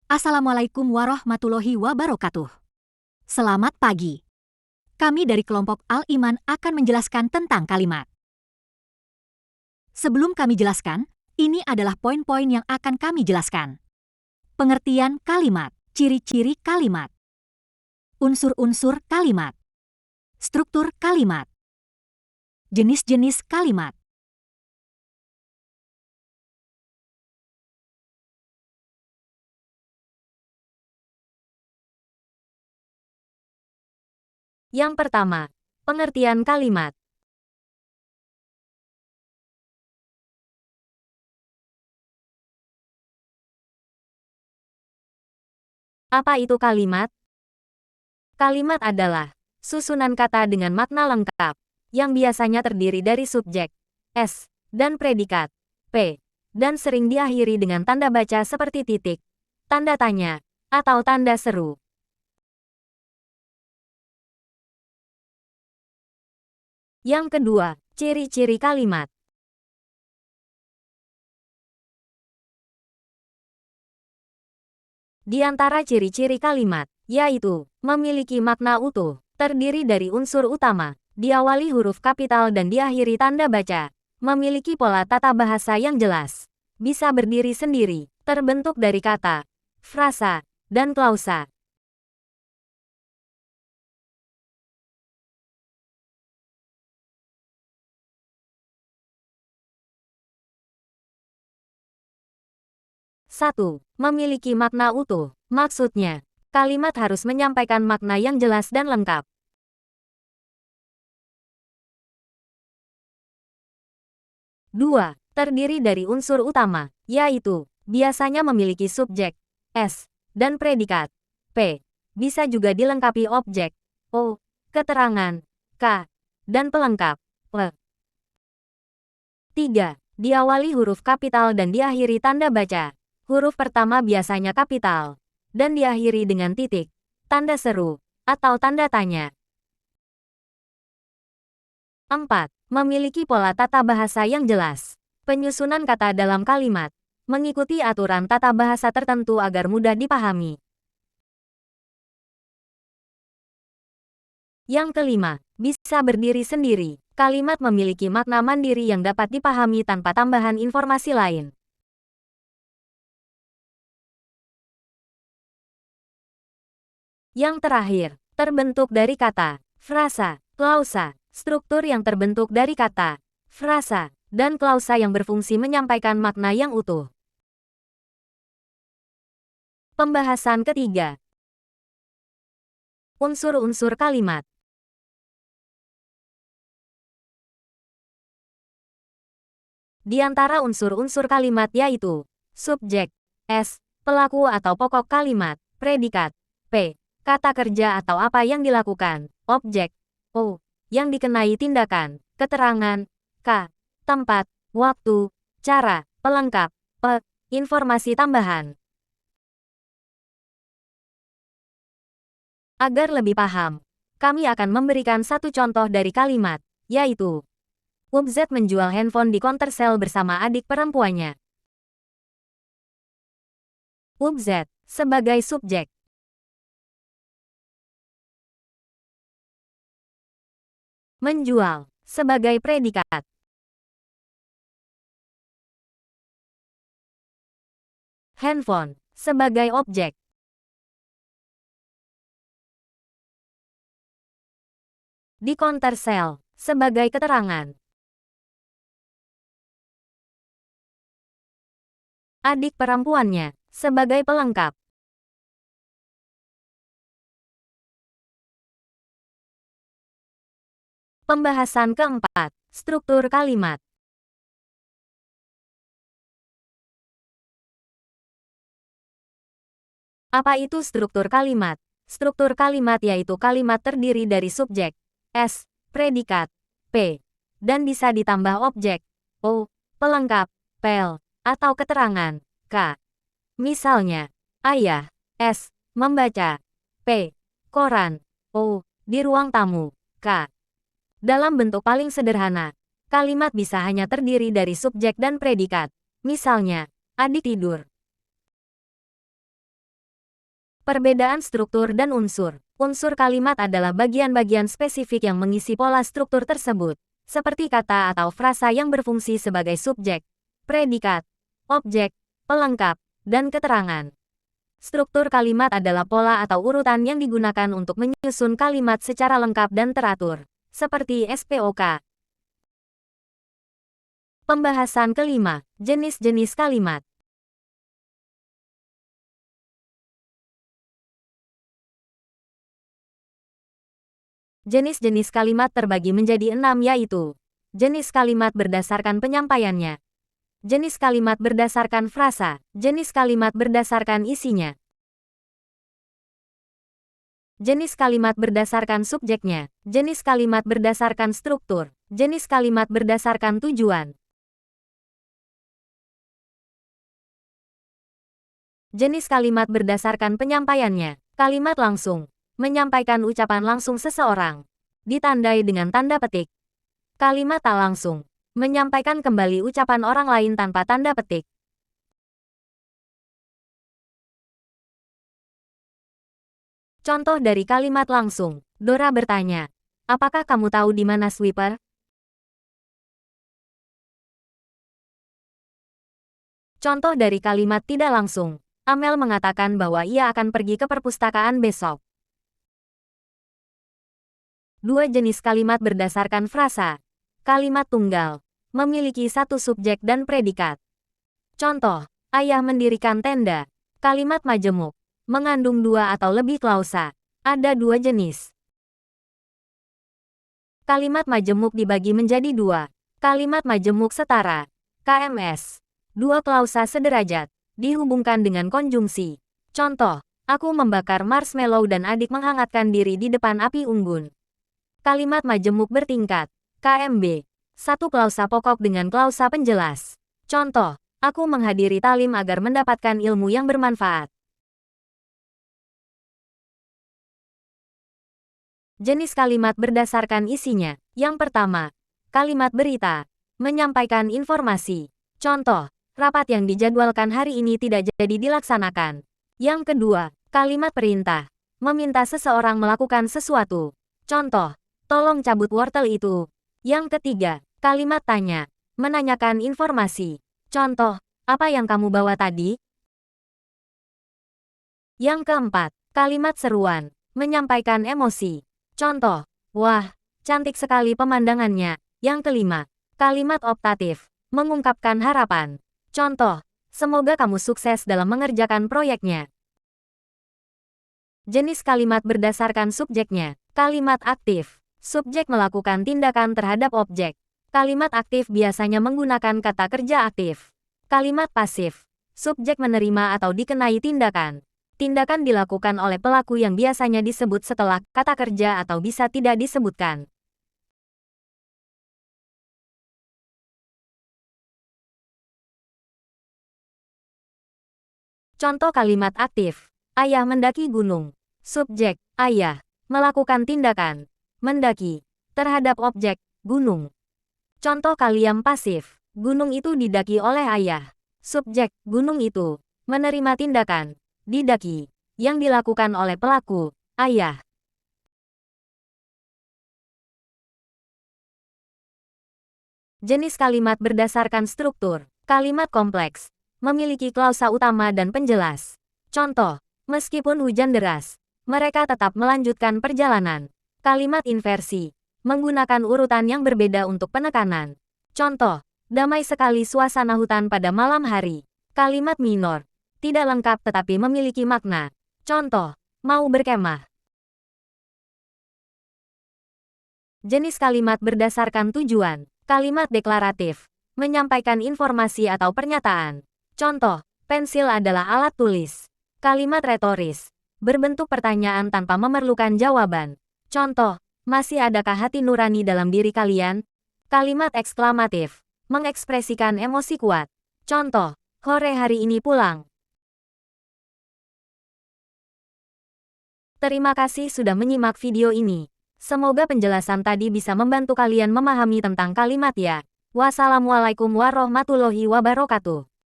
Assalamualaikum warahmatullahi wabarakatuh. Selamat pagi. Kami dari kelompok Al-Iman akan menjelaskan tentang kalimat. Sebelum kami jelaskan, ini adalah poin-poin yang akan kami jelaskan. Pengertian kalimat, ciri-ciri kalimat, unsur-unsur kalimat, struktur kalimat, jenis-jenis kalimat. Yang pertama, pengertian kalimat. Apa itu kalimat? Kalimat adalah susunan kata dengan makna lengkap, yang biasanya terdiri dari subjek, S, dan predikat, P, dan sering diakhiri dengan tanda baca seperti titik, tanda tanya, atau tanda seru. Yang kedua, ciri-ciri kalimat. Di antara ciri-ciri kalimat, yaitu memiliki makna utuh, terdiri dari unsur utama, diawali huruf kapital dan diakhiri tanda baca, memiliki pola tata bahasa yang jelas, bisa berdiri sendiri, terbentuk dari kata, frasa, dan klausa. Satu, memiliki makna utuh. Maksudnya, kalimat harus menyampaikan makna yang jelas dan lengkap. Dua, terdiri dari unsur utama, yaitu, biasanya memiliki subjek, S, dan predikat, P. Bisa juga dilengkapi objek, O, keterangan, K, dan pelengkap, L. Tiga, diawali huruf kapital dan diakhiri tanda baca. Huruf pertama biasanya kapital, dan diakhiri dengan titik, tanda seru, atau tanda tanya. 4. Memiliki pola tata bahasa yang jelas. Penyusunan kata dalam kalimat, mengikuti aturan tata bahasa tertentu agar mudah dipahami. Yang kelima, bisa berdiri sendiri. Kalimat memiliki makna mandiri yang dapat dipahami tanpa tambahan informasi lain. Yang terakhir, terbentuk dari kata, frasa, klausa, struktur yang terbentuk dari kata, frasa, dan klausa yang berfungsi menyampaikan makna yang utuh. Pembahasan ketiga. Unsur-unsur kalimat. Di antara unsur-unsur kalimat yaitu, subjek, S, pelaku atau pokok kalimat, predikat, P, kata kerja atau apa yang dilakukan, objek, O, yang dikenai tindakan, keterangan, K, tempat, waktu, cara, pelengkap, P, informasi tambahan. Agar lebih paham, kami akan memberikan satu contoh dari kalimat, yaitu, Ubz menjual handphone di counter sale bersama adik perempuannya. Ubz, sebagai subjek. Menjual, sebagai predikat. Handphone, sebagai objek. Di counter sale, sebagai keterangan. Adik perempuannya, sebagai pelengkap. Pembahasan keempat, struktur kalimat. Apa itu struktur kalimat? Struktur kalimat yaitu kalimat terdiri dari subjek, S, predikat, P, dan bisa ditambah objek, O, pelengkap, pel, atau keterangan, K. Misalnya, ayah, S, membaca, P, koran, O, di ruang tamu, K. Dalam bentuk paling sederhana, kalimat bisa hanya terdiri dari subjek dan predikat. Misalnya, adik tidur. Perbedaan struktur dan unsur. Unsur kalimat adalah bagian-bagian spesifik yang mengisi pola struktur tersebut, seperti kata atau frasa yang berfungsi sebagai subjek, predikat, objek, pelengkap, dan keterangan. Struktur kalimat adalah pola atau urutan yang digunakan untuk menyusun kalimat secara lengkap dan teratur, seperti SPOK. Pembahasan kelima, jenis-jenis kalimat. Jenis-jenis kalimat terbagi menjadi 6 yaitu jenis kalimat berdasarkan penyampaiannya, jenis kalimat berdasarkan frasa, jenis kalimat berdasarkan isinya, jenis kalimat berdasarkan subjeknya, jenis kalimat berdasarkan struktur, jenis kalimat berdasarkan tujuan, jenis kalimat berdasarkan penyampaiannya, kalimat langsung. Menyampaikan ucapan langsung seseorang. Ditandai dengan tanda petik. Kalimat tak langsung. Menyampaikan kembali ucapan orang lain tanpa tanda petik. Contoh dari kalimat langsung. Dora bertanya, apakah kamu tahu di mana sweeper? Contoh dari kalimat tidak langsung. Amel mengatakan bahwa ia akan pergi ke perpustakaan besok. Dua jenis kalimat berdasarkan frasa. Kalimat tunggal. Memiliki satu subjek dan predikat. Contoh, ayah mendirikan tenda. Kalimat majemuk. Mengandung dua atau lebih klausa. Ada dua jenis. Kalimat majemuk dibagi menjadi dua. Kalimat majemuk setara. KMS. Dua klausa sederajat. Dihubungkan dengan konjungsi. Contoh, aku membakar marshmallow dan adik menghangatkan diri di depan api unggun. Kalimat majemuk bertingkat, KMB. Satu klausa pokok dengan klausa penjelas. Contoh, aku menghadiri talim agar mendapatkan ilmu yang bermanfaat. Jenis kalimat berdasarkan isinya. Yang pertama, kalimat berita. Menyampaikan informasi. Contoh, rapat yang dijadwalkan hari ini tidak jadi dilaksanakan. Yang kedua, kalimat perintah. Meminta seseorang melakukan sesuatu. Contoh, tolong cabut wortel itu. Yang ketiga, kalimat tanya. Menanyakan informasi. Contoh, apa yang kamu bawa tadi? Yang keempat, kalimat seruan. Menyampaikan emosi. Contoh, wah, cantik sekali pemandangannya. Yang kelima, kalimat optatif. Mengungkapkan harapan. Contoh, semoga kamu sukses dalam mengerjakan proyeknya. Jenis kalimat berdasarkan subjeknya. Kalimat aktif. Subjek melakukan tindakan terhadap objek. Kalimat aktif biasanya menggunakan kata kerja aktif. Kalimat pasif. Subjek menerima atau dikenai tindakan. Tindakan dilakukan oleh pelaku yang biasanya disebut setelah kata kerja atau bisa tidak disebutkan. Contoh kalimat aktif. Ayah mendaki gunung. Subjek, ayah. Melakukan tindakan. Mendaki. Terhadap objek, gunung. Contoh kalimat pasif. Gunung itu didaki oleh ayah. Subjek, gunung itu. Menerima tindakan. Didaki. Yang dilakukan oleh pelaku, ayah. Jenis kalimat berdasarkan struktur. Kalimat kompleks. Memiliki klausa utama dan penjelas. Contoh, meskipun hujan deras, mereka tetap melanjutkan perjalanan. Kalimat inversi. Menggunakan urutan yang berbeda untuk penekanan. Contoh, damai sekali suasana hutan pada malam hari. Kalimat minor. Tidak lengkap tetapi memiliki makna. Contoh, mau berkemah. Jenis kalimat berdasarkan tujuan. Kalimat deklaratif. Menyampaikan informasi atau pernyataan. Contoh, pensil adalah alat tulis. Kalimat retoris. Berbentuk pertanyaan tanpa memerlukan jawaban. Contoh, masih adakah hati nurani dalam diri kalian? Kalimat eksklamatif. Mengekspresikan emosi kuat. Contoh, Hore hari ini pulang. Terima kasih sudah menyimak video ini. Semoga penjelasan tadi bisa membantu kalian memahami tentang kalimat ya. Wassalamualaikum warahmatullahi wabarakatuh.